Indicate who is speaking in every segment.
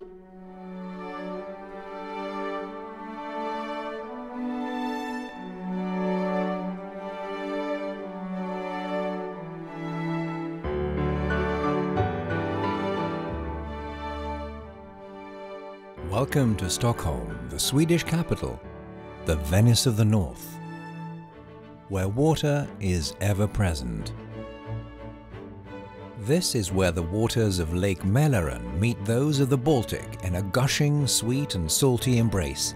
Speaker 1: Welcome to Stockholm, the Swedish capital, the Venice of the North, where water is ever present. This is where the waters of Lake Mälaren meet those of the Baltic in a gushing, sweet and salty embrace.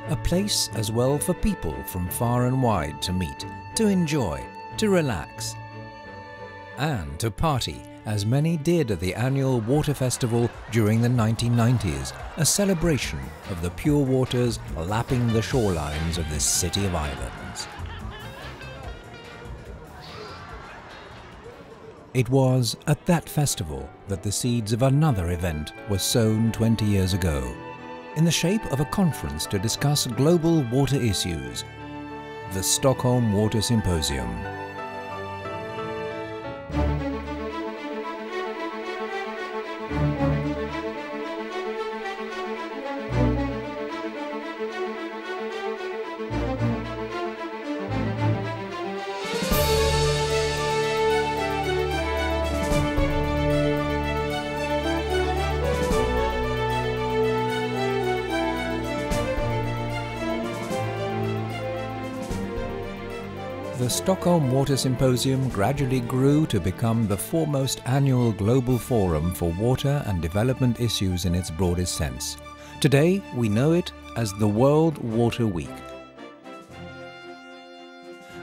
Speaker 1: A place as well for people from far and wide to meet, to enjoy, to relax, and to party, as many did at the annual water festival during the 1990s, a celebration of the pure waters lapping the shorelines of this city of islands. It was at that festival that the seeds of another event were sown 20 years ago, in the shape of a conference to discuss global water issues, the Stockholm Water Symposium. The Stockholm Water Symposium gradually grew to become the foremost annual global forum for water and development issues in its broadest sense. Today, we know it as the World Water Week.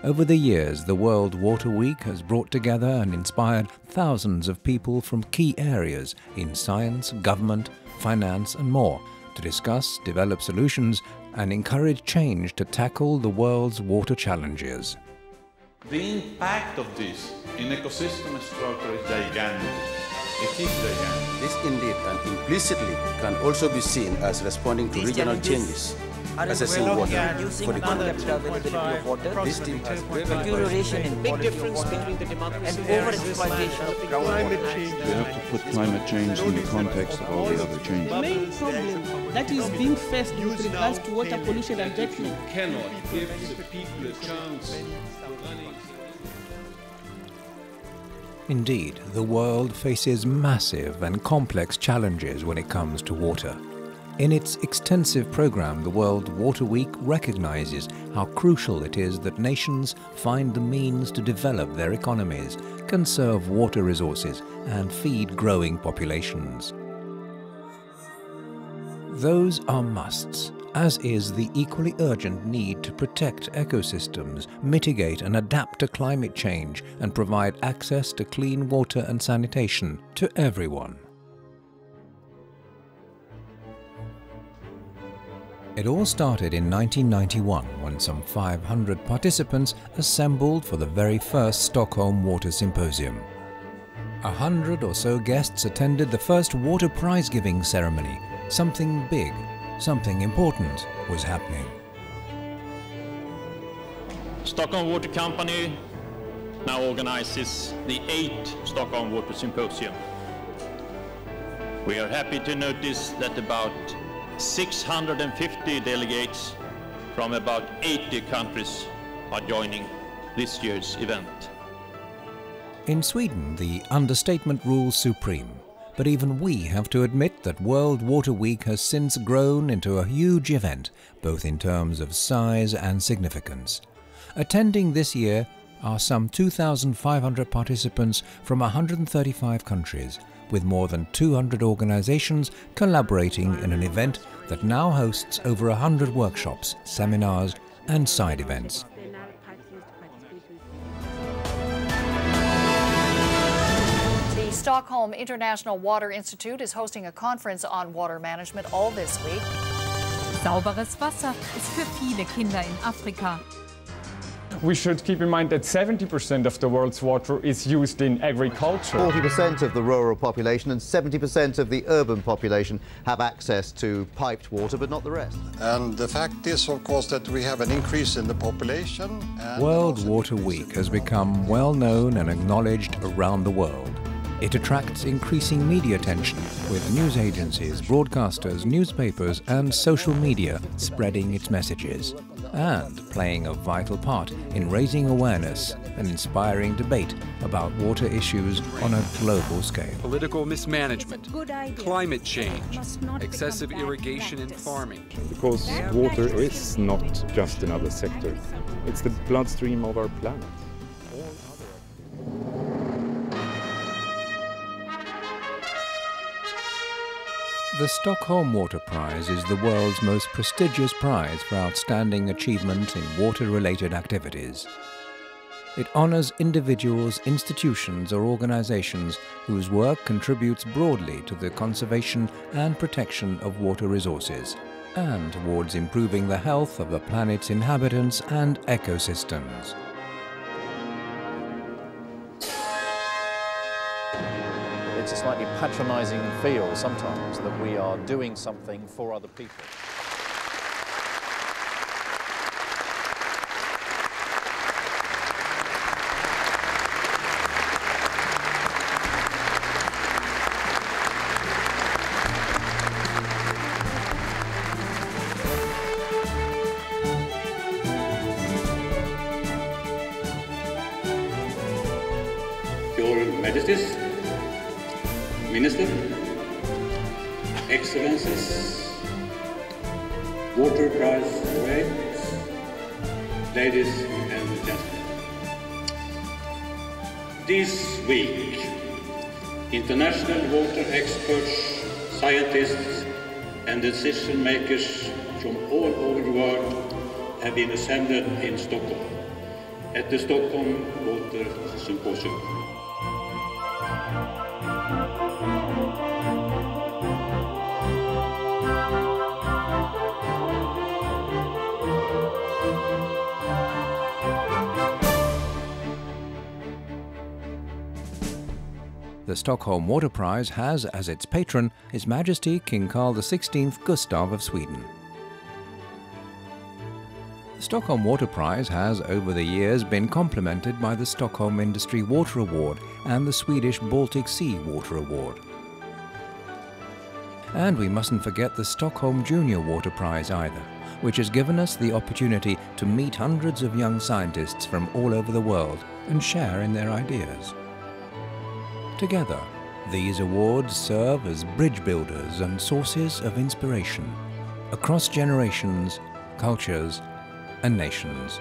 Speaker 1: Over the years, the World Water Week has brought together and inspired thousands of people from key areas in science, government, finance and more to discuss, develop solutions and encourage change to tackle the world's water challenges.
Speaker 2: The impact of this in ecosystem structure is gigantic. It is gigantic.
Speaker 3: This indeed and implicitly can also be seen as responding to regional changes, assessing water for the
Speaker 4: availability of water.
Speaker 3: This team has
Speaker 4: Deterioration in big difference between the demand and overexploitation of groundwater.
Speaker 5: We have to put climate change in the context of all the other changes.
Speaker 6: The main problem that is being faced with regards to water pollution and treatment
Speaker 2: Cannot give the people a chance.
Speaker 1: Indeed, the world faces massive and complex challenges when it comes to water. In its extensive program, the World Water Week recognizes how crucial it is that nations find the means to develop their economies, conserve water resources, and feed growing populations. Those are musts, as is the equally urgent need to protect ecosystems, mitigate and adapt to climate change, and provide access to clean water and sanitation to everyone. It all started in 1991 when some 500 participants assembled for the very first Stockholm Water Symposium. 100 or so guests attended the first water prize-giving ceremony. Something big, something important was happening.
Speaker 7: Stockholm Water Company now organizes the 8th Stockholm Water Symposium. We are happy to notice that about 650 delegates from about 80 countries are joining this year's event.
Speaker 1: In Sweden, the understatement rules supreme. But even we have to admit that World Water Week has since grown into a huge event, both in terms of size and significance. Attending this year are some 2,500 participants from 135 countries, with more than 200 organizations collaborating in an event that now hosts over 100 workshops, seminars and side events.
Speaker 8: The Stockholm International Water Institute is hosting a conference on water management all this week.
Speaker 9: Sauberes Wasser ist für viele Kinder in Afrika.
Speaker 10: We should keep in mind that 70% of the world's water is used in agriculture.
Speaker 11: 40% of the rural population and 70% of the urban population have access to piped water, but not the rest.
Speaker 12: And the fact is, of course, that we have an increase in the population.
Speaker 1: World Water Week has become well known and acknowledged around the world. It attracts increasing media attention, with news agencies, broadcasters, newspapers and social media spreading its messages and playing a vital part in raising awareness and inspiring debate about water issues on a global scale.
Speaker 13: Political mismanagement, climate change, excessive irrigation and farming.
Speaker 10: Because water is not just another sector, it's the bloodstream of our planet.
Speaker 1: The Stockholm Water Prize is the world's most prestigious prize for outstanding achievement in water-related activities. It honors individuals, institutions or organizations whose work contributes broadly to the conservation and protection of water resources and towards improving the health of the planet's inhabitants and ecosystems.
Speaker 14: It's a slightly patronizing feel sometimes that we are doing something for other people.
Speaker 15: Your Majesties, Minister, Excellencies, Water Prize laureates, ladies and gentlemen. This week, international water experts, scientists and decision makers from all over the world have been assembled in Stockholm at the Stockholm Water Symposium.
Speaker 1: The Stockholm Water Prize has as its patron His Majesty King Carl XVI Gustav of Sweden. The Stockholm Water Prize has over the years been complemented by the Stockholm Industry Water Award and the Swedish Baltic Sea Water Award. And we mustn't forget the Stockholm Junior Water Prize either, which has given us the opportunity to meet hundreds of young scientists from all over the world and share in their ideas. Together, these awards serve as bridge builders and sources of inspiration across generations, cultures, and nations.